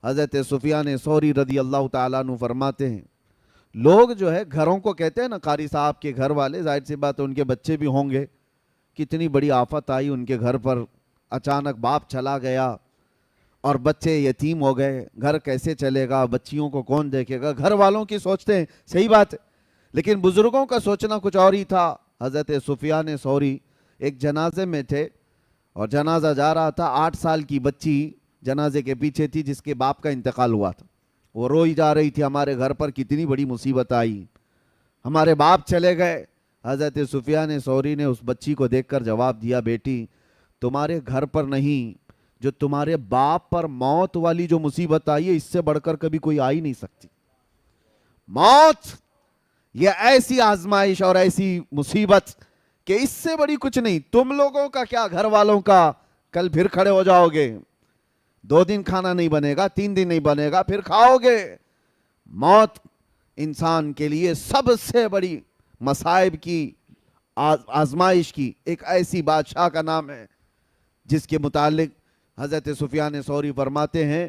حضرت سفیان ثوری رضی اللہ تعالیٰ عنہ فرماتے ہیں لوگ جو ہے گھروں کو کہتے ہیں نا، قاری صاحب کے گھر والے، ظاہر سی بات ہے ان کے بچے بھی ہوں گے، کتنی بڑی آفت آئی ان کے گھر پر، اچانک باپ چلا گیا اور بچے یتیم ہو گئے، گھر کیسے چلے گا، بچیوں کو کون دیکھے گا، گھر والوں کی سوچتے ہیں، صحیح بات ہے، لیکن بزرگوں کا سوچنا کچھ اور ہی تھا۔ حضرت سفیان ثوری ایک جنازے میں تھے اور جنازہ جا رہا تھا، 8 سال کی بچی جنازے کے پیچھے تھی جس کے باپ کا انتقال ہوا تھا، وہ روئی جا رہی تھی، ہمارے گھر پر کتنی بڑی مصیبت آئی، ہمارے باپ چلے گئے۔ حضرت سفیان ثوری نے اس بچی کو دیکھ کر جواب دیا، بیٹی تمہارے گھر پر نہیں، جو تمہارے باپ پر موت والی جو مصیبت آئی ہے اس سے بڑھ کر کبھی کوئی آئی نہیں سکتی۔ موت یہ ایسی آزمائش اور ایسی مصیبت کہ اس سے بڑی کچھ نہیں، تم لوگوں کا کیا، گھر والوں کا، کل پھر کھڑے ہو جاؤ گے، 2 دن کھانا نہیں بنے گا، 3 دن نہیں بنے گا، پھر کھاؤ گے۔ موت انسان کے لیے سب سے بڑی مصائب کی، آزمائش کی ایک ایسی بادشاہ کا نام ہے جس کے متعلق حضرت سفیان ثوری فرماتے ہیں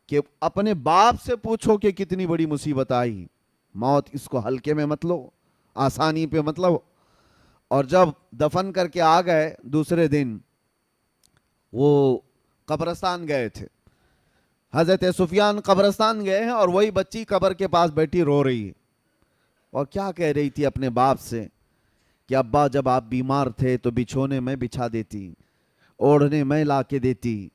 کہ اپنے باپ سے پوچھو کہ کتنی بڑی مصیبت آئی، موت اس کو ہلکے میں مت لو، آسانی پہ مت لو۔ اور جب دفن کر کے آ گئے دوسرے دن، وہ قبرستان گئے تھے، حضرت سفیان قبرستان گئے ہیں اور وہی بچی قبر کے پاس بیٹھی رو رہی ہے اور کیا کہہ رہی تھی اپنے باپ سے کہ ابا جب آپ بیمار تھے تو بچھونے میں بچھا دیتی، اوڑھنے میں لا کے دیتی،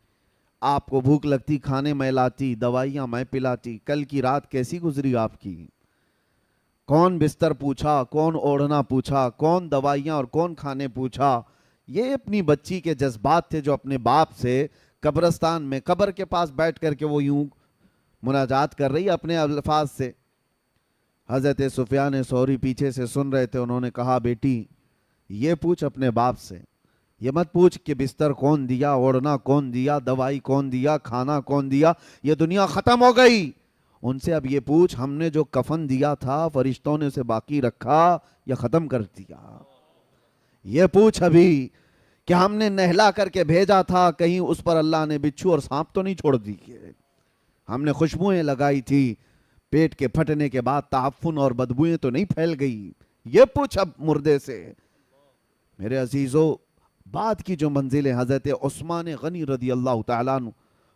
آپ کو بھوک لگتی کھانے میں لاتی، دوائیاں میں پلاتی، کل کی رات کیسی گزری آپ کی، کون بستر پوچھا، کون اوڑھنا پوچھا، کون دوائیاں اور کون کھانے پوچھا۔ یہ اپنی بچی کے جذبات تھے جو اپنے باپ سے قبرستان میں قبر کے پاس بیٹھ کر کے وہ یوں مناجات کر رہی اپنے الفاظ سے۔ حضرت سفیان ثوری پیچھے سے سن رہے تھے، انہوں نے کہا بیٹی یہ پوچھ اپنے باپ سے، یہ مت پوچھ کہ بستر کون دیا، اوڑھنا کون دیا، دوائی کون دیا، کھانا کون دیا، یہ دنیا ختم ہو گئی، ان سے اب یہ پوچھ ہم نے جو کفن دیا تھا فرشتوں نے اسے باقی رکھا یا ختم کر دیا، یہ پوچھ ابھی کہ ہم نے نہلا کر کے بھیجا تھا، کہیں اس پر اللہ نے بچھو اور سانپ تو نہیں چھوڑ دی، ہم نے خوشبوئیں لگائی تھی، پیٹ کے پھٹنے کے بعد تعفن اور بدبوئیں تو نہیں پھیل گئی، یہ پوچھ اب مردے سے۔ میرے عزیزو، بعد کی جو منزلیں، حضرت عثمان غنی رضی اللہ تعالیٰ عنہ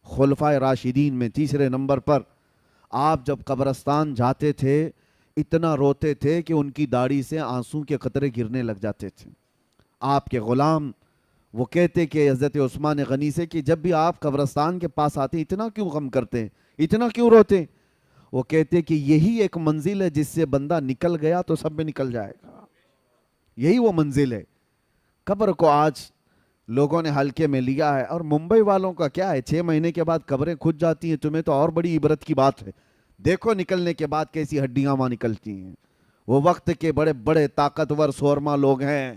خلفائے راشدین میں تیسرے نمبر پر، آپ جب قبرستان جاتے تھے اتنا روتے تھے کہ ان کی داڑھی سے آنسوں کے قطرے گرنے لگ جاتے تھے۔ آپ کے غلام وہ کہتے کہ حضرت عثمان غنی سے کہ جب بھی آپ قبرستان کے پاس آتے اتنا کیوں غم کرتے ہیں، اتنا کیوں روتے؟ وہ کہتے کہ یہی ایک منزل ہے جس سے بندہ نکل گیا تو سب میں نکل جائے گا، یہی وہ منزل ہے۔ قبر کو آج لوگوں نے ہلکے میں لیا ہے، اور ممبئی والوں کا کیا ہے، 6 مہینے کے بعد قبریں کھج جاتی ہیں، تمہیں تو اور بڑی عبرت کی بات ہے، دیکھو نکلنے کے بعد کیسی ہڈیاں وہاں نکلتی ہیں۔ وہ وقت کے بڑے بڑے طاقتور سورما لوگ ہیں،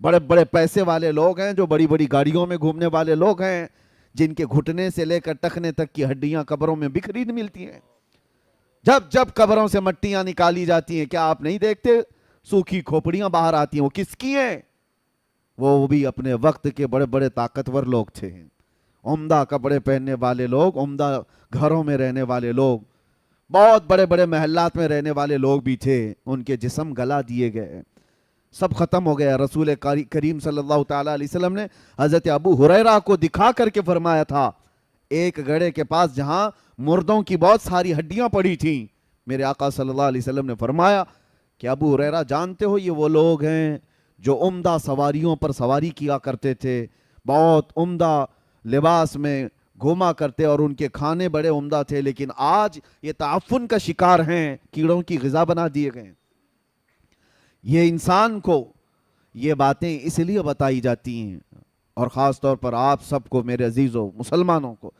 بڑے بڑے پیسے والے لوگ ہیں، جو بڑی بڑی گاڑیوں میں گھومنے والے لوگ ہیں، جن کے گھٹنے سے لے کر ٹخنے تک کی ہڈیاں قبروں میں بکھری ملتی ہیں۔ جب جب قبروں سے مٹیاں نکالی جاتی ہیں، کیا آپ نہیں دیکھتے سوکھی کھوپڑیاں باہر آتی ہیں؟ وہ کس کی ہیں؟ وہ بھی اپنے وقت کے بڑے بڑے طاقتور لوگ تھے، عمدہ کپڑے پہننے والے لوگ، عمدہ گھروں میں رہنے والے لوگ، بہت بڑے بڑے محلات میں رہنے والے لوگ بھی تھے، ان کے جسم گلا دیے گئے، سب ختم ہو گیا۔ رسول کریم صلی اللہ تعالیٰ علیہ وسلم نے حضرت ابو ہریرہ کو دکھا کر کے فرمایا تھا، ایک گڑھے کے پاس جہاں مردوں کی بہت ساری ہڈیاں پڑی تھیں، میرے آقا صلی اللہ علیہ وسلم نے فرمایا کہ ابو ہریرہ جانتے ہو یہ وہ لوگ ہیں جو عمدہ سواریوں پر سواری کیا کرتے تھے، بہت عمدہ لباس میں گھوما کرتے اور ان کے کھانے بڑے عمدہ تھے، لیکن آج یہ تعفن کا شکار ہیں، کیڑوں کی غذا بنا دیے گئے۔ یہ انسان کو یہ باتیں اس لیے بتائی جاتی ہیں، اور خاص طور پر آپ سب کو میرے عزیزوں مسلمانوں کو،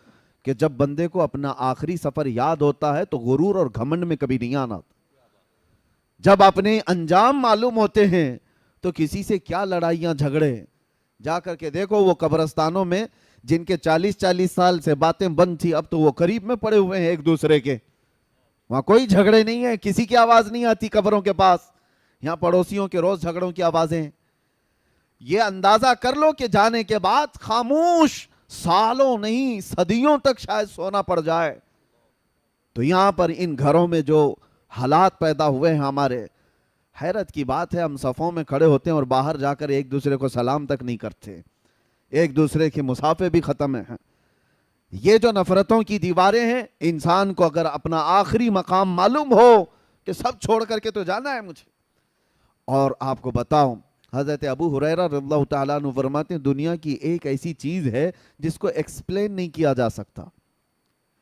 کہ جب بندے کو اپنا آخری سفر یاد ہوتا ہے تو غرور اور گھمنڈ میں کبھی نہیں آنا۔ جب اپنے انجام معلوم ہوتے ہیں تو کسی سے کیا لڑائیاں جھگڑے، جا کر کے دیکھو وہ قبرستانوں میں جن کے 40 سال سے باتیں بند تھی، اب تو وہ قریب میں پڑے ہوئے ہیں ایک دوسرے کے، وہاں کوئی جھگڑے نہیں ہیں، کسی کی آواز نہیں آتی قبروں کے پاس، یہاں پڑوسیوں کے روز جھگڑوں کی آوازیں ہیں۔ یہ اندازہ کر لو کہ جانے کے بعد خاموش سالوں نہیں صدیوں تک شاید سونا پڑ جائے، تو یہاں پر ان گھروں میں جو حالات پیدا ہوئے ہیں ہمارے، حیرت کی بات ہے، ہم صفوں میں کھڑے ہوتے ہیں اور باہر جا کر ایک دوسرے کو سلام تک نہیں کرتے، ایک دوسرے کے مصافحے بھی ختم ہیں۔ یہ جو نفرتوں کی دیواریں ہیں، انسان کو اگر اپنا آخری مقام معلوم ہو کہ سب چھوڑ کر کے تو جانا ہے مجھے۔ اور آپ کو بتاؤں، حضرت ابو ہریرہ رضی اللہ تعالیٰ عنہ فرماتے ہیں دنیا کی ایک ایسی چیز ہے جس کو ایکسپلین نہیں کیا جا سکتا،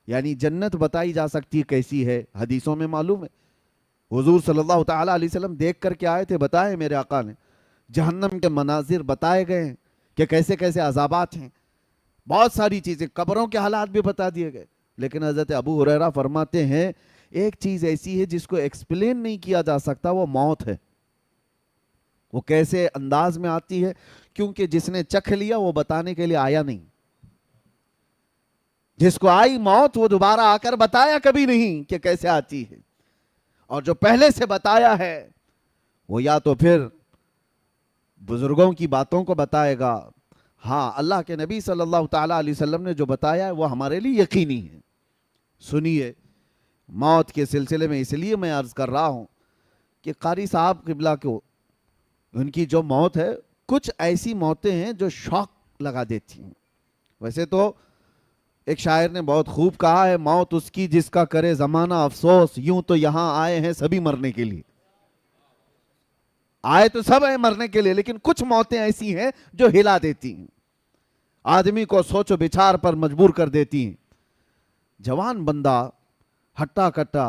یعنی جنت بتائی جا سکتی ہے کیسی ہے، حدیثوں میں معلوم ہے، حضور صلی اللہ تعالیٰ علیہ وسلم دیکھ کر کے آئے تھے، بتائے میرے آقا نے، جہنم کے مناظر بتائے گئے ہیں کہ کیسے کیسے عذابات ہیں، بہت ساری چیزیں، قبروں کے حالات بھی بتا دیے گئے، لیکن حضرت ابو ہریرہ فرماتے ہیں ایک چیز ایسی ہے جس کو ایکسپلین نہیں کیا جا سکتا، وہ موت ہے۔ وہ کیسے انداز میں آتی ہے؟ کیونکہ جس نے چکھ لیا وہ بتانے کے لیے آیا نہیں، جس کو آئی موت وہ دوبارہ آ کر بتایا کبھی نہیں کہ کیسے آتی ہے، اور جو پہلے سے بتایا ہے وہ یا تو پھر بزرگوں کی باتوں کو بتائے گا، ہاں اللہ کے نبی صلی اللہ تعالیٰ علیہ وسلم نے جو بتایا ہے وہ ہمارے لیے یقینی ہے۔ سنیے، موت کے سلسلے میں اس لیے میں عرض کر رہا ہوں کہ قاری صاحب قبلہ کو ان کی جو موت ہے، کچھ ایسی موتیں ہیں جو شوق لگا دیتی ہیں۔ ویسے تو ایک شاعر نے بہت خوب کہا ہے، موت اس کی جس کا کرے زمانہ افسوس، یوں تو یہاں آئے ہیں سبھی مرنے کے لیے۔ آئے تو سب ہیں مرنے کے لیے، لیکن کچھ موتیں ایسی ہیں جو ہلا دیتی ہیں، آدمی کو سوچ و بچار پر مجبور کر دیتی ہیں۔ جوان بندہ ہٹا کٹا،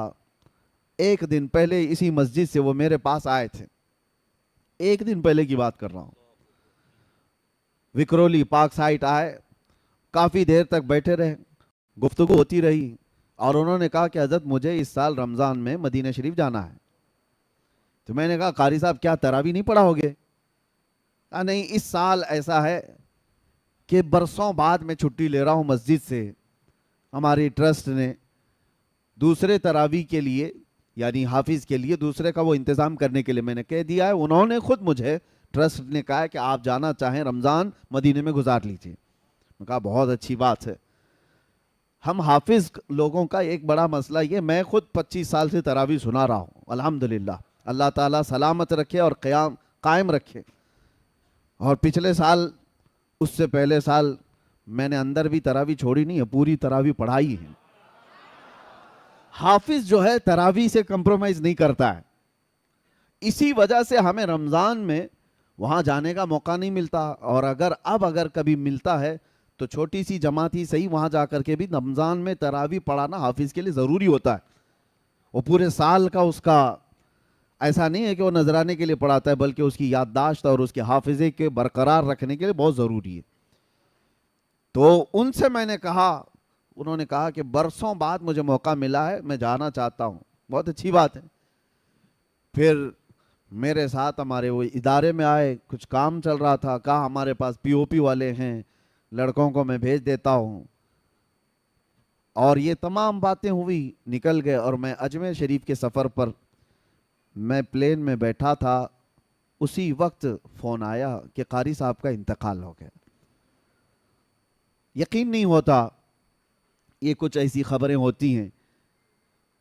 ایک دن پہلے اسی مسجد سے وہ میرے پاس آئے تھے، ایک دن پہلے کی بات کر رہا ہوں، وکرولی پارک سائٹ آئے، کافی دیر تک بیٹھے رہے، گفتگو ہوتی رہی، اور انہوں نے کہا کہ حضرت مجھے اس سال رمضان میں مدینہ شریف جانا ہے۔ تو میں نے کہا قاری صاحب کیا تراویح نہیں پڑھا ہوگے؟ نہیں، اس سال ایسا ہے کہ برسوں بعد میں چھٹی لے رہا ہوں مسجد سے، ہماری ٹرسٹ نے دوسرے تراویح کے لیے، یعنی حافظ کے لیے دوسرے کا وہ انتظام کرنے کے لیے میں نے کہہ دیا ہے، انہوں نے خود مجھے ٹرسٹ نے کہا ہے کہ آپ جانا چاہیں رمضان مدینے میں گزار لیجئے۔ میں کہا بہت اچھی بات ہے۔ ہم حافظ لوگوں کا ایک بڑا مسئلہ یہ، میں خود 25 سال سے تراویح سنا رہا ہوں الحمدللہ، اللہ تعالیٰ سلامت رکھے اور قائم رکھے، اور پچھلے سال اس سے پہلے سال میں نے اندر بھی تراویح چھوڑی نہیں ہے، پوری تراویح پڑھائی ہے۔ حافظ جو ہے تراویح سے کمپرومائز نہیں کرتا ہے، اسی وجہ سے ہمیں رمضان میں وہاں جانے کا موقع نہیں ملتا، اور اگر کبھی ملتا ہے تو چھوٹی سی جماعت ہی صحیح، وہاں جا کر کے بھی رمضان میں تراویح پڑھانا حافظ کے لیے ضروری ہوتا ہے۔ وہ پورے سال کا اس کا ایسا نہیں ہے کہ وہ نذرانے کے لیے پڑھاتا ہے، بلکہ اس کی یادداشت اور اس کے حافظے کے برقرار رکھنے کے لیے بہت ضروری ہے۔ تو ان سے میں نے کہا، انہوں نے کہا کہ برسوں بعد مجھے موقع ملا ہے، میں جانا چاہتا ہوں۔ بہت اچھی بات ہے۔ پھر میرے ساتھ ہمارے وہ ادارے میں آئے، کچھ کام چل رہا تھا، کہا ہمارے پاس پی او پی والے ہیں، لڑکوں کو میں بھیج دیتا ہوں، اور یہ تمام باتیں ہوئی، نکل گئے، اور میں اجمیر شریف کے سفر پر میں پلین میں بیٹھا تھا، اسی وقت فون آیا کہ قاری صاحب کا انتقال ہو گیا۔ یقین نہیں ہوتا، یہ کچھ ایسی خبریں ہوتی ہیں۔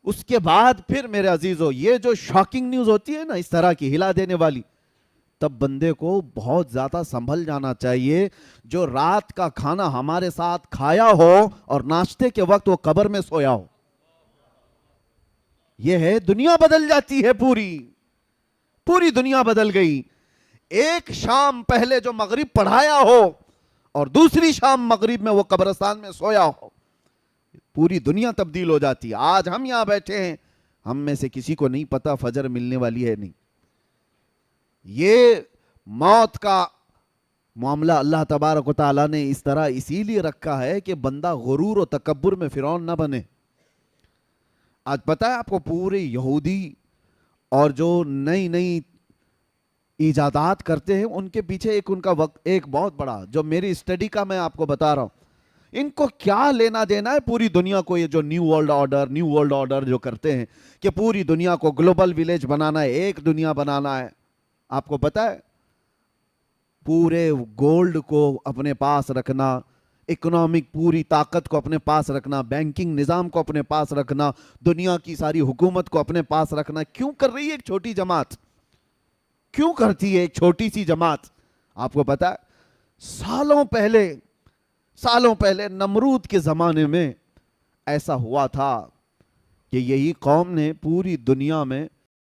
اس کے بعد پھر میرے عزیزو، یہ جو شاکنگ نیوز ہوتی ہے نا اس طرح کی ہلا دینے والی، تب بندے کو بہت زیادہ سنبھل جانا چاہیے۔ جو رات کا کھانا ہمارے ساتھ کھایا ہو اور ناشتے کے وقت وہ قبر میں سویا ہو، یہ ہے دنیا بدل جاتی ہے، پوری دنیا بدل گئی۔ ایک شام پہلے جو مغرب پڑھایا ہو اور دوسری شام مغرب میں وہ قبرستان میں سویا ہو، پوری دنیا تبدیل ہو جاتی ہے۔ آج ہم یہاں بیٹھے ہیں، ہم میں سے کسی کو نہیں پتا فجر ملنے والی ہے نہیں۔ یہ موت کا معاملہ اللہ تبارک و تعالیٰ نے اس طرح اسی لیے رکھا ہے کہ بندہ غرور و تکبر میں فرعون نہ بنے۔ آج پتہ ہے آپ کو، پورے یہودی اور جو نئی نئی ایجادات کرتے ہیں، ان کے پیچھے ان کا وقت ایک بہت بڑا، جو میری اسٹڈی کا میں آپ کو بتا رہا ہوں، ان کو کیا لینا دینا ہے پوری دنیا کو، یہ جو نیو ورلڈ آرڈر جو کرتے ہیں کہ پوری دنیا کو گلوبل ویلیج بنانا ہے، ایک دنیا بنانا ہے۔ آپ کو پتہ ہے، پورے گولڈ کو اپنے پاس رکھنا، اکنامک پوری طاقت کو اپنے پاس رکھنا، بینکنگ نظام کو اپنے پاس رکھنا، دنیا کی ساری حکومت کو اپنے پاس رکھنا، کیوں کر رہی ہے ایک چھوٹی جماعت؟ کیوں کرتی ہے ایک چھوٹی سی جماعت؟ آپ کو پتا ہے سالوں پہلے نمرود کے زمانے میں ایسا ہوا تھا کہ یہی قوم نے پوری دنیا میں